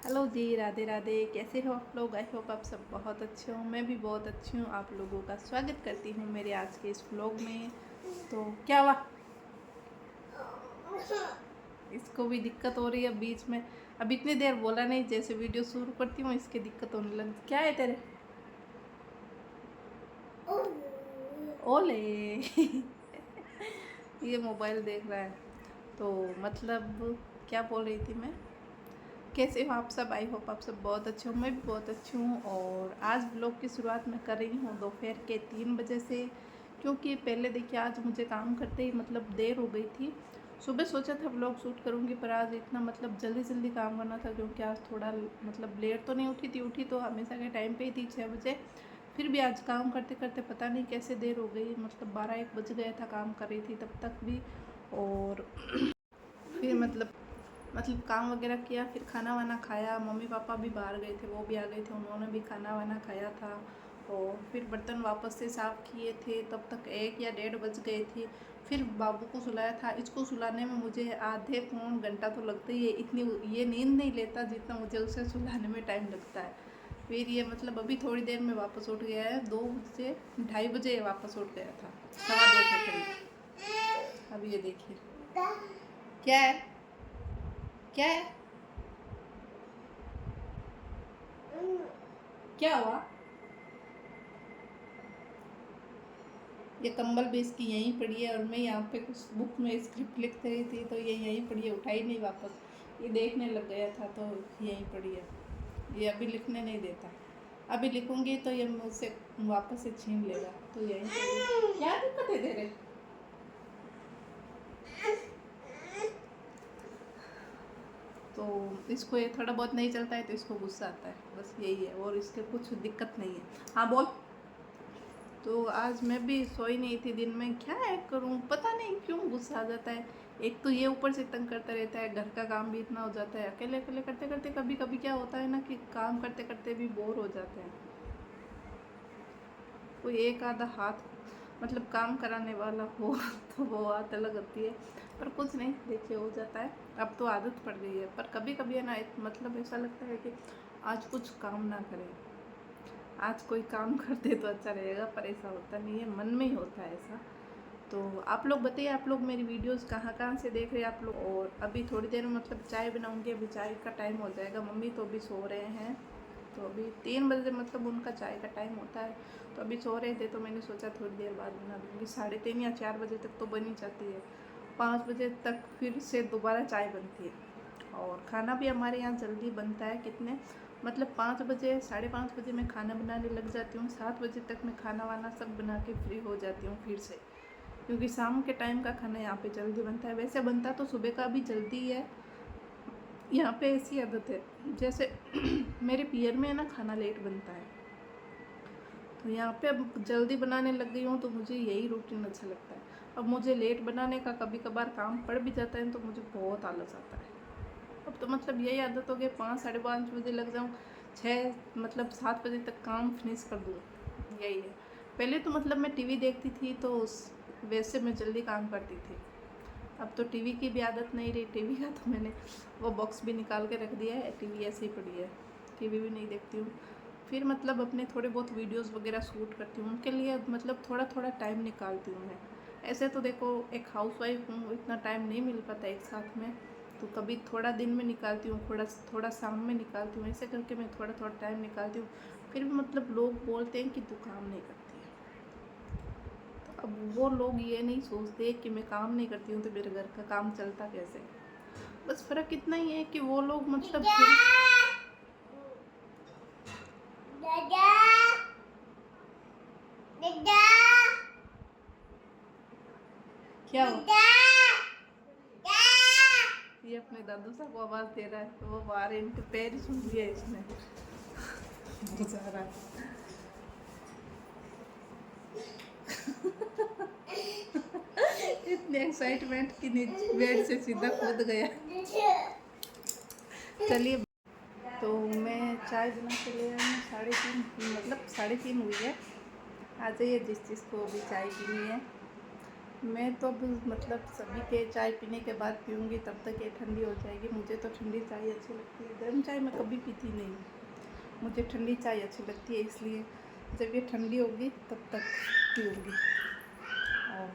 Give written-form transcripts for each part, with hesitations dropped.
Hello जी, राधे राधे। कैसे हो आप लोग? आई होप आप सब बहुत अच्छे हो। मैं भी बहुत अच्छी हूँ। आप लोगों का स्वागत करती हूँ मेरे आज के इस व्लॉग में। तो क्या हुआ? इसको भी दिक्कत हो रही है बीच में। अब इतनी देर बोला नहीं, जैसे वीडियो शुरू करती हूँ इसके दिक्कत होने लगी। क्या है तेरे? ओले ये मोबाइल देख रहा है। तो मतलब क्या बोल रही थी मैं? कैसे हो आप सब? आई होप आप सब बहुत अच्छे हो। मैं भी बहुत अच्छी हूँ। और आज ब्लॉग की शुरुआत मैं कर रही हूँ दोपहर के 3 बजे से, क्योंकि पहले देखिए आज मुझे काम करते ही मतलब देर हो गई थी। सुबह सोचा था ब्लॉग शूट करूँगी, पर आज इतना मतलब जल्दी जल्दी काम करना था, क्योंकि आज थोड़ा मतलब लेट तो नहीं उठी थी, उठी तो हमेशा के टाइम पे ही थी 6 बजे। फिर भी आज काम करते करते पता नहीं कैसे देर हो गई, मतलब 12-1 बज गया था काम कर रही थी तब तक भी। और फिर मतलब काम वगैरह किया, फिर खाना वाना खाया। मम्मी पापा भी बाहर गए थे, वो भी आ गए थे, उन्होंने भी खाना वाना खाया था। और फिर बर्तन वापस से साफ़ किए थे, तब तक 1 या 1:30 बज गए थे। फिर बाबू को सुलाया था। इसको सुलाने में मुझे आधे पौन घंटा तो लगता ही है, इतनी ये नींद नहीं लेता जितना मुझे उसे सुलाने में टाइम लगता है। फिर ये मतलब अभी थोड़ी देर में वापस उठ गया है, 2 बजे 2:30 बजे वापस उठ गया था, 2:15 के करीब। अब ये देखिए क्या है, क्या है, क्या हुआ? ये कंबल भी इसकी यहीं पड़ी है, और मैं यहाँ पे कुछ बुक में स्क्रिप्ट लिख रही थी तो ये यहीं पड़ी है, उठाई नहीं वापस। ये देखने लग गया था तो यहीं पड़ी है। ये अभी लिखने नहीं देता, अभी लिखूंगी तो ये मुझसे वापस से छीन लेगा। तो यहीं पड़ी। क्या दिक्कत है तेरे? तो इसको ये थोड़ा बहुत नहीं चलता है तो इसको गुस्सा आता है, बस यही है, और इसके कुछ दिक्कत नहीं है। हाँ बोल। तो आज मैं भी सोई नहीं थी दिन में, क्या है करूँ, पता नहीं क्यों गुस्सा आ जाता है। एक तो ये ऊपर से तंग करता रहता है, घर का काम भी इतना हो जाता है, अकेले अकेले करते करते कभी कभी क्या होता है ना कि काम करते करते भी बोर हो जाते हैं। कोई एक आधा हाथ मतलब काम कराने वाला हो तो वो बात अलग होती है, पर कुछ नहीं, देखिए हो जाता है। अब तो आदत पड़ गई है, पर कभी कभी है ना मतलब ऐसा लगता है कि आज कुछ काम ना करें, आज कोई काम कर दे तो अच्छा रहेगा, पर ऐसा होता नहीं है, मन में ही होता है ऐसा। तो आप लोग बताइए, आप लोग मेरी वीडियोस कहाँ कहाँ से देख रहे हैं आप लोग? और अभी थोड़ी देर में मतलब चाय बनाऊंगी, अभी चाय का टाइम हो जाएगा। मम्मी तो अभी सो रहे हैं, तो अभी 3 बजे मतलब उनका चाय का टाइम होता है, तो अभी सो रहे थे तो मैंने सोचा थोड़ी देर बाद बना दूँगी। 3:30 या 4 बजे तक तो बन ही जाती है, 5 बजे तक फिर से दोबारा चाय बनती है। और खाना भी हमारे यहाँ जल्दी बनता है, कितने मतलब 5 बजे 5:30 बजे मैं खाना बनाने लग जाती हूँ, 7 बजे तक मैं खाना वाना सब बना के फ्री हो जाती हूँ फिर से, क्योंकि शाम के टाइम का खाना यहाँ पे जल्दी बनता है। वैसे बनता तो सुबह का भी जल्दी है, यहाँ पे ऐसी आदत है जैसे मेरे पियर में है ना खाना लेट बनता है, तो यहाँ पे अब जल्दी बनाने लग गई हूँ तो मुझे यही रूटीन अच्छा लगता है। अब मुझे लेट बनाने का कभी कभार काम पड़ भी जाता है तो मुझे बहुत आलस आता है। अब तो मतलब यही आदत हो गई, 5-5:30 बजे लग जाऊँ, 6 मतलब 7 बजे तक काम फिनिश कर दूँ, यही है। पहले तो मतलब मैं टीवी देखती थी तो वैसे मैं जल्दी काम करती थी। अब तो टीवी की भी आदत नहीं रही, टीवी का तो मैंने वो बॉक्स भी निकाल के रख दिया है, टीवी ऐसे ही पड़ी है, टीवी भी नहीं देखती हूँ। फिर मतलब अपने थोड़े बहुत वीडियोस वगैरह शूट करती हूँ, उनके लिए मतलब थोड़ा थोड़ा टाइम निकालती हूँ मैं। ऐसे तो देखो एक हाउसवाइफ हूँ, इतना टाइम नहीं मिल पाता एक साथ में, तो कभी थोड़ा दिन में निकालती हूँ, थोड़ा थोड़ा शाम में निकालती हूँ, ऐसे करके मैं थोड़ा थोड़ा टाइम निकालती हूँ। फिर भी मतलब लोग बोलते हैं कि तू काम नहीं करती है, तो अब वो लोग ये नहीं सोचते कि मैं काम नहीं करती हूँ तो मेरे घर का काम चलता कैसे। बस फ़र्क इतना ही है कि वो लोग मतलब क्या ये अपने दादू साहब को आवाज़ दे रहा है, तो वो बाहर इनके पैर सुन लिया इसने जा रहा है। इतने एक्साइटमेंट की नीचे बेड से सीधा कूद गया। चलिए, तो मैं चाय बना के ले आई हूँ, 3:30 मतलब 3:30 हुई है। आ जाइए जिस चीज़ को भी चाय पीनी है। मैं तो अब मतलब सभी के चाय पीने के बाद पीऊँगी, तब तक ये ठंडी हो जाएगी। मुझे तो ठंडी चाय अच्छी लगती है, गर्म चाय मैं कभी पीती नहीं हूँ। मुझे ठंडी चाय अच्छी लगती है, इसलिए जब ये ठंडी होगी तब तक पीऊँगी। और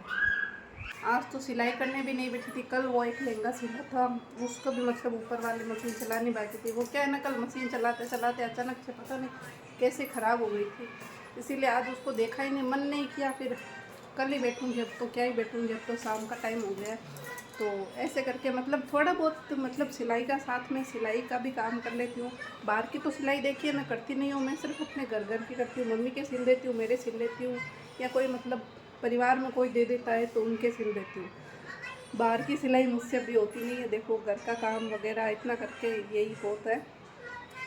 आज तो सिलाई करने भी नहीं बैठी थी। कल वो एक लहंगा सिला था, उसको भी मतलब ऊपर वाली मशीन चलानी बाकी थी। वो क्या है ना, कल मशीन चलाते चलाते अचानक से पता नहीं कैसे ख़राब हो गई थी, इसीलिए आज उसको देखा ही नहीं, मन नहीं किया। फिर कल ही बैठूँगी, अब तो क्या ही बैठूँगी, अब तो शाम का टाइम हो गया है। तो ऐसे करके मतलब थोड़ा बहुत मतलब सिलाई का, साथ में सिलाई का भी काम कर लेती हूँ। बाहर की तो सिलाई देखिए मैं करती नहीं हूँ, मैं सिर्फ अपने घर की करती हूँ। मम्मी के सिल देती हूँ, मेरे सिल लेती हूँ, या कोई मतलब परिवार में कोई दे देता है तो उनके सिल देती हूँ। बाहर की सिलाई मुझसे अभी होती नहीं है। देखो घर का काम वगैरह इतना करके यही बहुत है,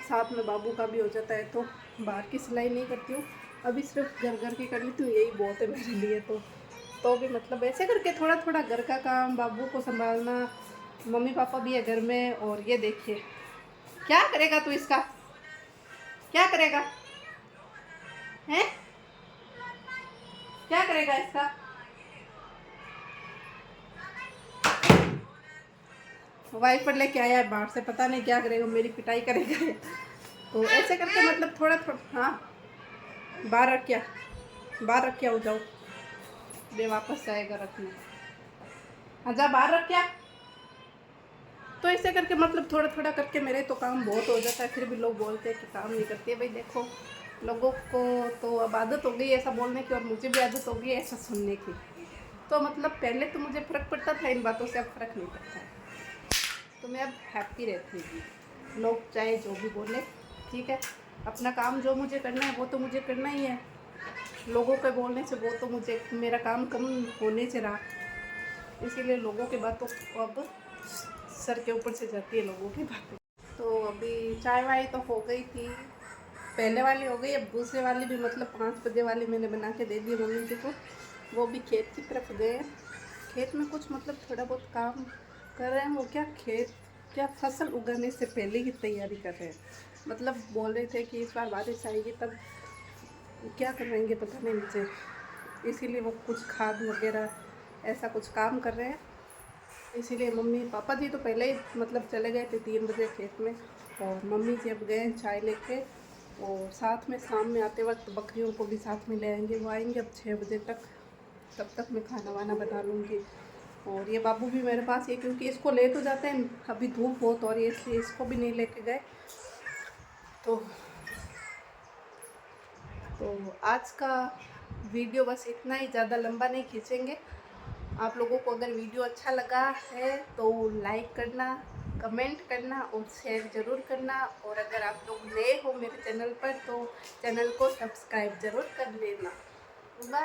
साथ में बाबू का भी हो जाता है, तो बाहर की सिलाई नहीं करती हूँ। अभी सिर्फ घर की कर लेती हूँ, यही बहुत है मेरे लिए। तो भी मतलब ऐसे करके थोड़ा थोड़ा घर का काम, बाबू को संभालना, मम्मी पापा भी है घर में। और ये देखिए, क्या करेगा तू इसका, क्या करेगा हैं, क्या करेगा इसका। वाइपर लेके आया है बाहर से, पता नहीं क्या करेगा, मेरी पिटाई करेगा। तो ऐसे करके मतलब थोड़ा थोड़ा, हाँ बाहर रख क्या, हो जाओ, दे वापस जाएगा रखने। हाँ जा बाहर रख क्या। तो ऐसे करके मतलब थोड़ा थोड़ा करके मेरे तो काम बहुत हो जाता है, फिर भी लोग बोलते हैं कि काम नहीं करती है। भाई देखो, लोगों को तो अब आदत हो गई ऐसा बोलने की, और मुझे भी आदत हो गई ऐसा सुनने की। तो मतलब पहले तो मुझे फ़र्क पड़ता था इन बातों से, अब फ़र्क नहीं पड़ता है। तो मैं अब हैप्पी रहती हूँ, लोग चाहे जो भी बोले, ठीक है। अपना काम जो मुझे करना है वो तो मुझे करना ही है। लोगों के बोलने से वो तो मुझे, मेरा काम कम होने से रहा, इसीलिए लोगों की बातों को अब सर के ऊपर से जाती है लोगों की बातें। तो अभी चाय वाय तो हो गई थी, पहले वाली हो गई, अब दूसरे वाली भी मतलब 5 बजे वाली मैंने बना के दे दी मम्मी जी को। वो भी खेत की तरफ गए, खेत में कुछ मतलब थोड़ा बहुत काम कर रहे हैं। वो क्या फसल उगाने से पहले की तैयारी कर रहे हैं। मतलब बोल रहे थे कि इस बार बारिश आएगी, तब क्या करेंगे पता नहीं मुझे, इसीलिए वो कुछ खाद वगैरह ऐसा कुछ काम कर रहे हैं। इसीलिए मम्मी पापा जी तो पहले ही मतलब चले गए थे 3 बजे खेत में, और मम्मी जी अब गए चाय लेके। और साथ में शाम में आते वक्त बकरियों को भी साथ में ले आएंगे, वो आएंगे अब 6 बजे तक, तब तक मैं खाना वाना बना लूँगी। और ये बाबू भी मेरे पास है, क्योंकि इसको ले तो जाते हैं, अभी धूप बहुत हो रही है इसलिए इसको भी नहीं लेके गए। तो आज का वीडियो बस इतना ही, ज़्यादा लंबा नहीं खींचेंगे। आप लोगों को अगर वीडियो अच्छा लगा है तो लाइक करना, कमेंट करना और शेयर ज़रूर करना। और अगर आप लोग नए हो मेरे चैनल पर तो चैनल को सब्सक्राइब ज़रूर कर लेना। बाय।